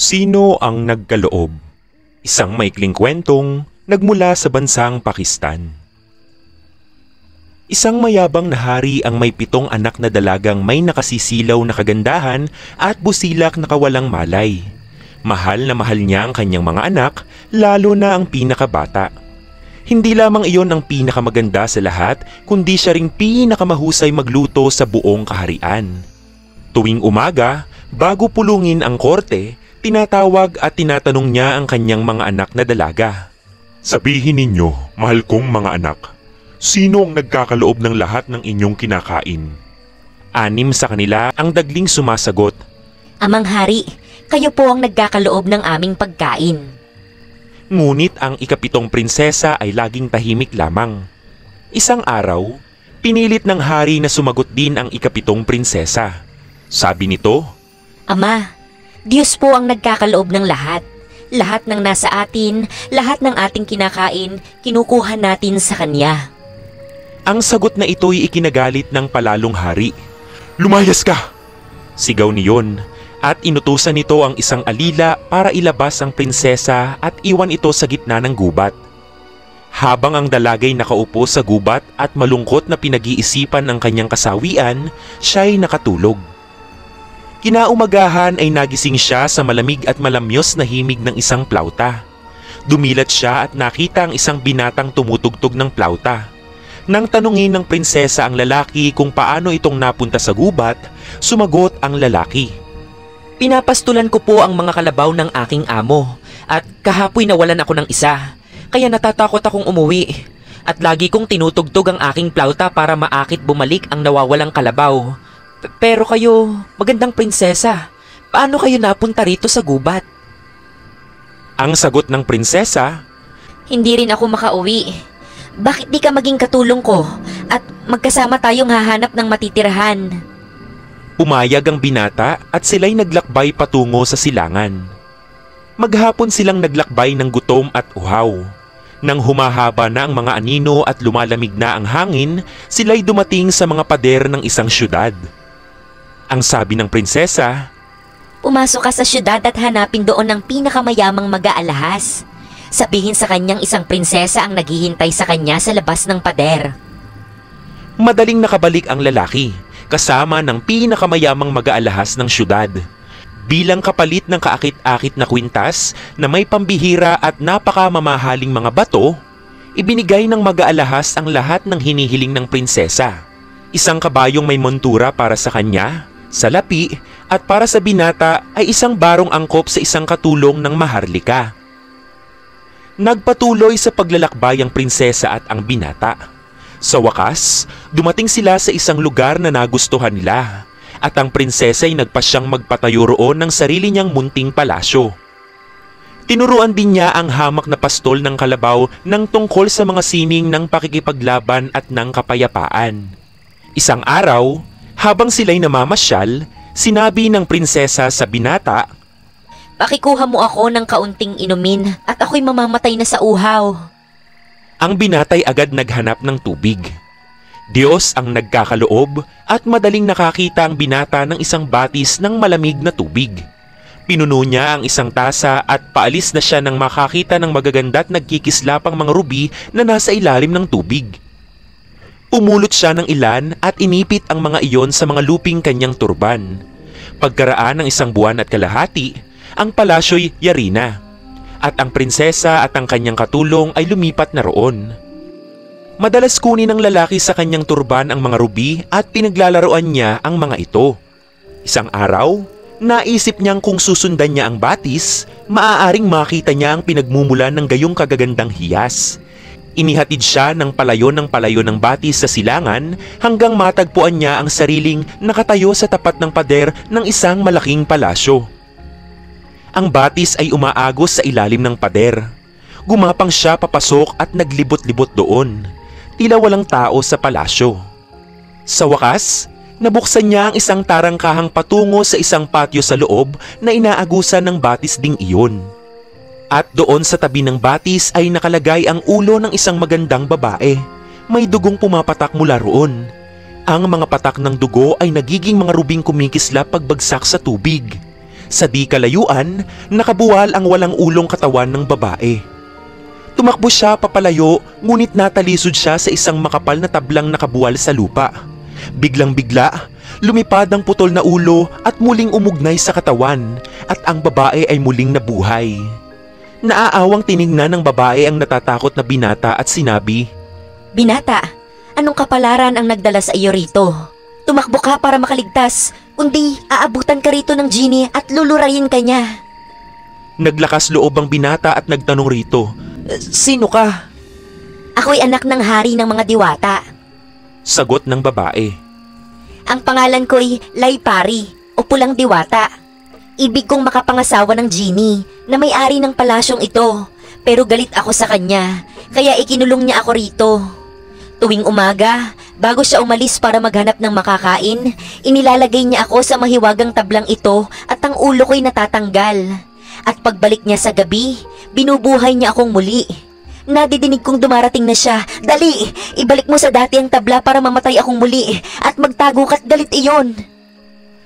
Sino ang nagkaloob? Isang maikling kwentong nagmula sa bansang Pakistan. Isang mayabang na hari ang may 7 anak na dalagang may nakasisilaw na kagandahan at busilak na kawalang malay. Mahal na mahal niya ang kanyang mga anak, lalo na ang pinakabata. Hindi lamang iyon ang pinakamaganda sa lahat, kundi siya ring pinakamahusay magluto sa buong kaharian. Tuwing umaga, bago pulungin ang korte, tinatawag at tinatanong niya ang kanyang mga anak na dalaga. Sabihin ninyo, mahal kong mga anak, sino ang nagkakaloob ng lahat ng inyong kinakain? 6 sa kanila ang dagling sumasagot. Amang hari, kayo po ang nagkakaloob ng aming pagkain. Ngunit ang ika-7 prinsesa ay laging tahimik lamang. Isang araw, pinilit ng hari na sumagot din ang ika-7 prinsesa. Sabi nito, Ama, Diyos po ang nagkakaloob ng lahat. Lahat ng nasa atin, lahat ng ating kinakain, kinukuha natin sa Kanya. Ang sagot na ito'y ikinagalit ng palalong hari. Lumayas ka! Sigaw niyon at inutusan nito ang isang alila para ilabas ang prinsesa at iwan ito sa gitna ng gubat. Habang ang dalagay nakaupo sa gubat at malungkot na pinag-iisipan ang kanyang kasawian, siya'y nakatulog. Kinaumagahan ay nagising siya sa malamig at malamyos na himig ng isang plauta. Dumilat siya at nakita ang isang binatang tumutugtog ng plauta. Nang tanungin ng prinsesa ang lalaki kung paano itong napunta sa gubat, sumagot ang lalaki. Pinapastulan ko po ang mga kalabaw ng aking amo at kahapoy nawalan ako ng isa. Kaya natatakot akong umuwi at lagi kong tinutugtog ang aking plauta para maakit bumalik ang nawawalang kalabaw. Pero kayo, magandang prinsesa, paano kayo napunta rito sa gubat? Ang sagot ng prinsesa, Hindi rin ako makauwi. Bakit di ka maging katulong ko at magkasama tayong hahanap ng matitirahan? Pumayag ang binata at sila'y naglakbay patungo sa silangan. Maghapon silang naglakbay ng gutom at uhaw. Nang humahaba na ang mga anino at lumalamig na ang hangin, sila'y dumating sa mga pader ng isang syudad. Ang sabi ng prinsesa, Pumasok ka sa syudad at hanapin doon ang pinakamayamang mag-aalahas. Sabihin sa kanyang isang prinsesa ang naghihintay sa kanya sa labas ng pader. Madaling nakabalik ang lalaki, kasama ng pinakamayamang mag-aalahas ng syudad. Bilang kapalit ng kaakit-akit na kwintas na may pambihira at napakamamahaling mga bato, ibinigay ng mag-aalahas ang lahat ng hinihiling ng prinsesa. Isang kabayong may montura para sa kanya, salapi, at para sa binata ay isang barong angkop sa isang katulong ng maharlika. Nagpatuloy sa paglalakbay ang prinsesa at ang binata. Sa wakas, dumating sila sa isang lugar na nagustuhan nila at ang prinsesa ay nagpasyang magpatayo roon ng sarili niyang munting palasyo. Tinuruan din niya ang hamak na pastol ng kalabaw ng tungkol sa mga sining ng pakikipaglaban at ng kapayapaan. Isang araw, habang sila'y namamasyal, sinabi ng prinsesa sa binata, Pakikuha mo ako ng kaunting inumin at ako'y mamamatay na sa uhaw. Ang binatay agad naghanap ng tubig. Diyos ang nagkakaloob at madaling nakakita ang binata ng isang batis ng malamig na tubig. Pinuno niya ang isang tasa at paalis na siya nang makakita ng magaganda at nagkikislapang mga rubi na nasa ilalim ng tubig. Pumulot siya ng ilan at inipit ang mga iyon sa mga luping kanyang turban. Pagkaraan ng 1 buwan at kalahati, ang palasyo'y yari na, at ang prinsesa at ang kanyang katulong ay lumipat na roon. Madalas kunin ng lalaki sa kanyang turban ang mga rubi at pinaglalaroan niya ang mga ito. Isang araw, naisip niyang kung susundan niya ang batis, maaaring makita niya ang pinagmumulan ng gayong kagagandang hiyas. Inihatid siya ng palayo ng batis sa silangan hanggang matagpuan niya ang sariling nakatayo sa tapat ng pader ng isang malaking palasyo. Ang batis ay umaagos sa ilalim ng pader. Gumapang siya papasok at naglibot-libot doon. Tila walang tao sa palasyo. Sa wakas, nabuksan niya ang isang tarangkahang patungo sa isang patio sa loob na inaagusan ng batis ding iyon. At doon sa tabi ng batis ay nakalagay ang ulo ng isang magandang babae. May dugong pumapatak mula roon. Ang mga patak ng dugo ay nagiging mga rubing kumikislap pagbagsak sa tubig. Sa di kalayuan, nakabuwal ang walang ulong katawan ng babae. Tumakbo siya papalayo, ngunit natalisod siya sa isang makapal na tablang nakabuwal sa lupa. Biglang-bigla, lumipad ang putol na ulo at muling umugnay sa katawan at ang babae ay muling nabuhay. Naaawang tiningnan ng babae ang natatakot na binata at sinabi, Binata, anong kapalaran ang nagdala sa iyo rito? Tumakbo ka para makaligtas, kundi aabutan ka rito ng genie at lulurayin ka niya. Naglakas loob ang binata at nagtanong rito, Sino ka? Ako'y anak ng hari ng mga diwata. Sagot ng babae. Ang pangalan ko'y Laipari o Pulang Diwata. Ibig kong makapangasawa ng genie na may-ari ng palasyong ito, pero galit ako sa kanya, kaya ikinulong niya ako rito. Tuwing umaga, bago siya umalis para maghanap ng makakain, inilalagay niya ako sa mahiwagang tablang ito at ang ulo ko'y natatanggal. At pagbalik niya sa gabi, binubuhay niya akong muli. Nadidinig kong dumarating na siya. Dali! Ibalik mo sa dati ang tabla para mamatay akong muli at magtago ka't galit iyon.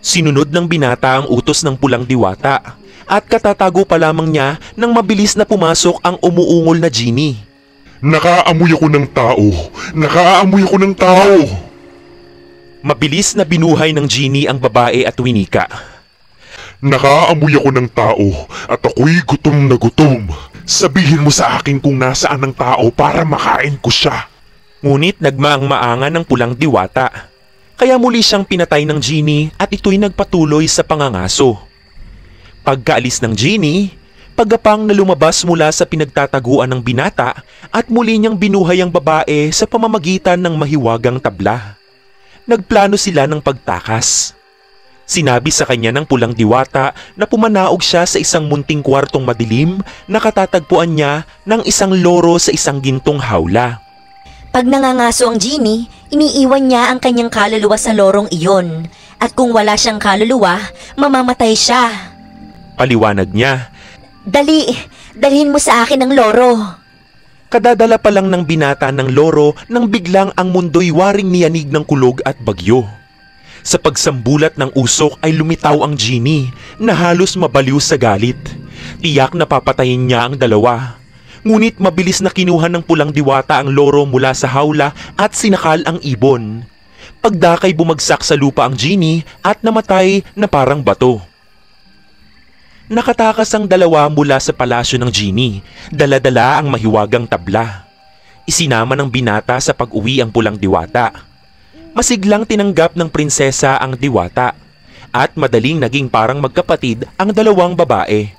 Sinunod ng binata ang utos ng Pulang Diwata at katatago pa lamang niya nang mabilis na pumasok ang umuungol na genie. Nakaamoy ako ng tao! Nakaamoy ako ng tao! Mabilis na binuhay ng genie ang babae at winika. Nakaamoy ako ng tao at ako'y gutom na gutom. Sabihin mo sa akin kung nasaan ang tao para makain ko siya. Ngunit nagmaang-maangan ng Pulang Diwata. Kaya muli siyang pinatay ng genie at ito'y nagpatuloy sa pangangaso. Pagkaalis ng genie, pagapang na lumabas mula sa pinagtataguan ng binata at muli niyang binuhay ang babae sa pamamagitan ng mahiwagang tabla. Nagplano sila ng pagtakas. Sinabi sa kanya ng Pulang Diwata na pumanaog siya sa isang munting kwartong madilim na katatagpuan niya ng isang loro sa isang gintong hawla. Pag nangangaso ang genie, iniiwan niya ang kanyang kaluluwa sa lorong iyon. At kung wala siyang kaluluwa, mamamatay siya. Paliwanag niya. Dali! Dalhin mo sa akin ang loro. Kadadala pa lang ng binata ng loro nang biglang ang mundo'y waring niyanig ng kulog at bagyo. Sa pagsambulat ng usok ay lumitaw ang genie na halos mabaliw sa galit. Tiyak na papatayin niya ang dalawa. Ngunit mabilis na kinuha ng Pulang Diwata ang loro mula sa hawla at sinakal ang ibon. Pagdakay bumagsak sa lupa ang genie at namatay na parang bato. Nakatakas ang dalawa mula sa palasyo ng genie, dala-dala ang mahiwagang tabla. Isinama ng binata sa pag-uwi ang Pulang Diwata. Masiglang tinanggap ng prinsesa ang diwata at madaling naging parang magkapatid ang dalawang babae.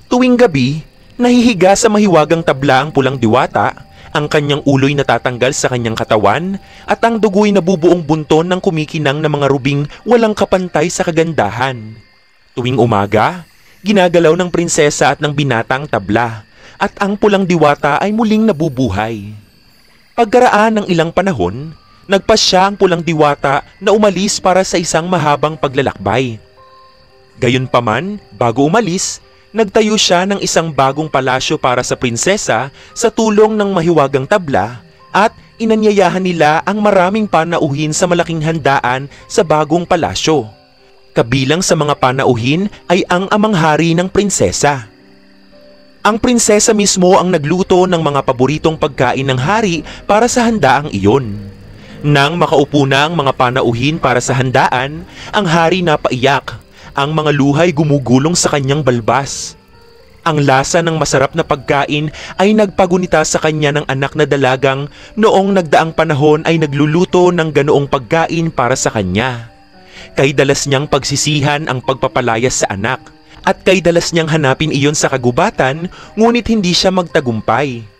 Tuwing gabi, nahihiga sa mahiwagang tabla ang Pulang Diwata, ang kanyang ulo'y natatanggal sa kanyang katawan at ang dugo'y nabubuong bunton ng kumikinang na mga rubing walang kapantay sa kagandahan. Tuwing umaga, ginagalaw ng prinsesa at ng binata ang tabla at ang Pulang Diwata ay muling nabubuhay. Pagkaraan ng ilang panahon, nagpasya ang Pulang Diwata na umalis para sa isang mahabang paglalakbay. Gayunpaman, bago umalis, nagtayo siya ng isang bagong palasyo para sa prinsesa sa tulong ng mahiwagang tabla at inanyayahan nila ang maraming panauhin sa malaking handaan sa bagong palasyo. Kabilang sa mga panauhin ay ang amang hari ng prinsesa. Ang prinsesa mismo ang nagluto ng mga paboritong pagkain ng hari para sa handaang iyon. Nang makaupo na ang mga panauhin para sa handaan, ang hari napaiyak. Ang mga luhay gumugulong sa kanyang balbas. Ang lasa ng masarap na pagkain ay nagpagunita sa kanya ng anak na dalagang noong nagdaang panahon ay nagluluto ng ganoong pagkain para sa kanya. Kay dalas niyang pagsisihan ang pagpapalayas sa anak at kay dalas niyang hanapin iyon sa kagubatan, ngunit hindi siya magtagumpay.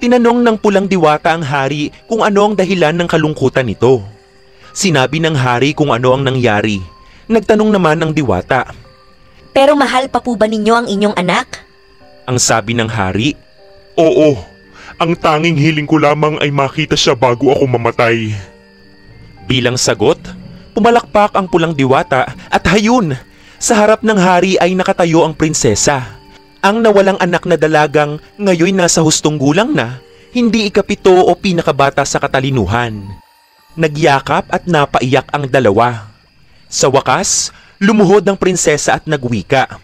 Tinanong ng Pulang Diwata ang hari kung ano ang dahilan ng kalungkutan nito. Sinabi ng hari kung ano ang nangyari. Nagtanong naman ang diwata. Pero mahal pa po ba ninyo ang inyong anak? Ang sabi ng hari. Oo, ang tanging hiling ko lamang ay makita siya bago ako mamatay. Bilang sagot, pumalakpak ang Pulang Diwata at hayun! Sa harap ng hari ay nakatayo ang prinsesa. Ang nawalang anak na dalagang ngayon nasa hustong gulang na, hindi ikapito o pinakabata sa katalinuhan. Nagyakap at napaiyak ang dalawa. Sa wakas, Lumuhod ang prinsesa at nagwika.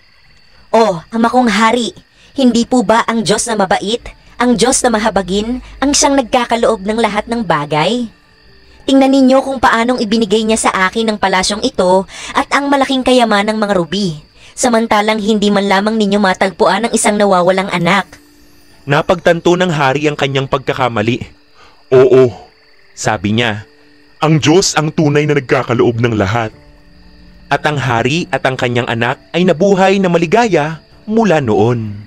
Oh, ama kong hari, hindi po ba ang Diyos na mabait, ang Diyos na mahabagin, ang siyang nagkakaloob ng lahat ng bagay? Tingnan ninyo kung paanong ibinigay niya sa akin ang palasyong ito at ang malaking kayaman ng mga rubi. Samantalang hindi man lamang ninyo matagpuan ang isang nawawalang anak. Napagtanto ng hari ang kanyang pagkakamali. Oo, Sabi niya, ang Diyos ang tunay na nagkakaloob ng lahat. at ang hari at ang kanyang anak ay nabuhay na maligaya mula noon.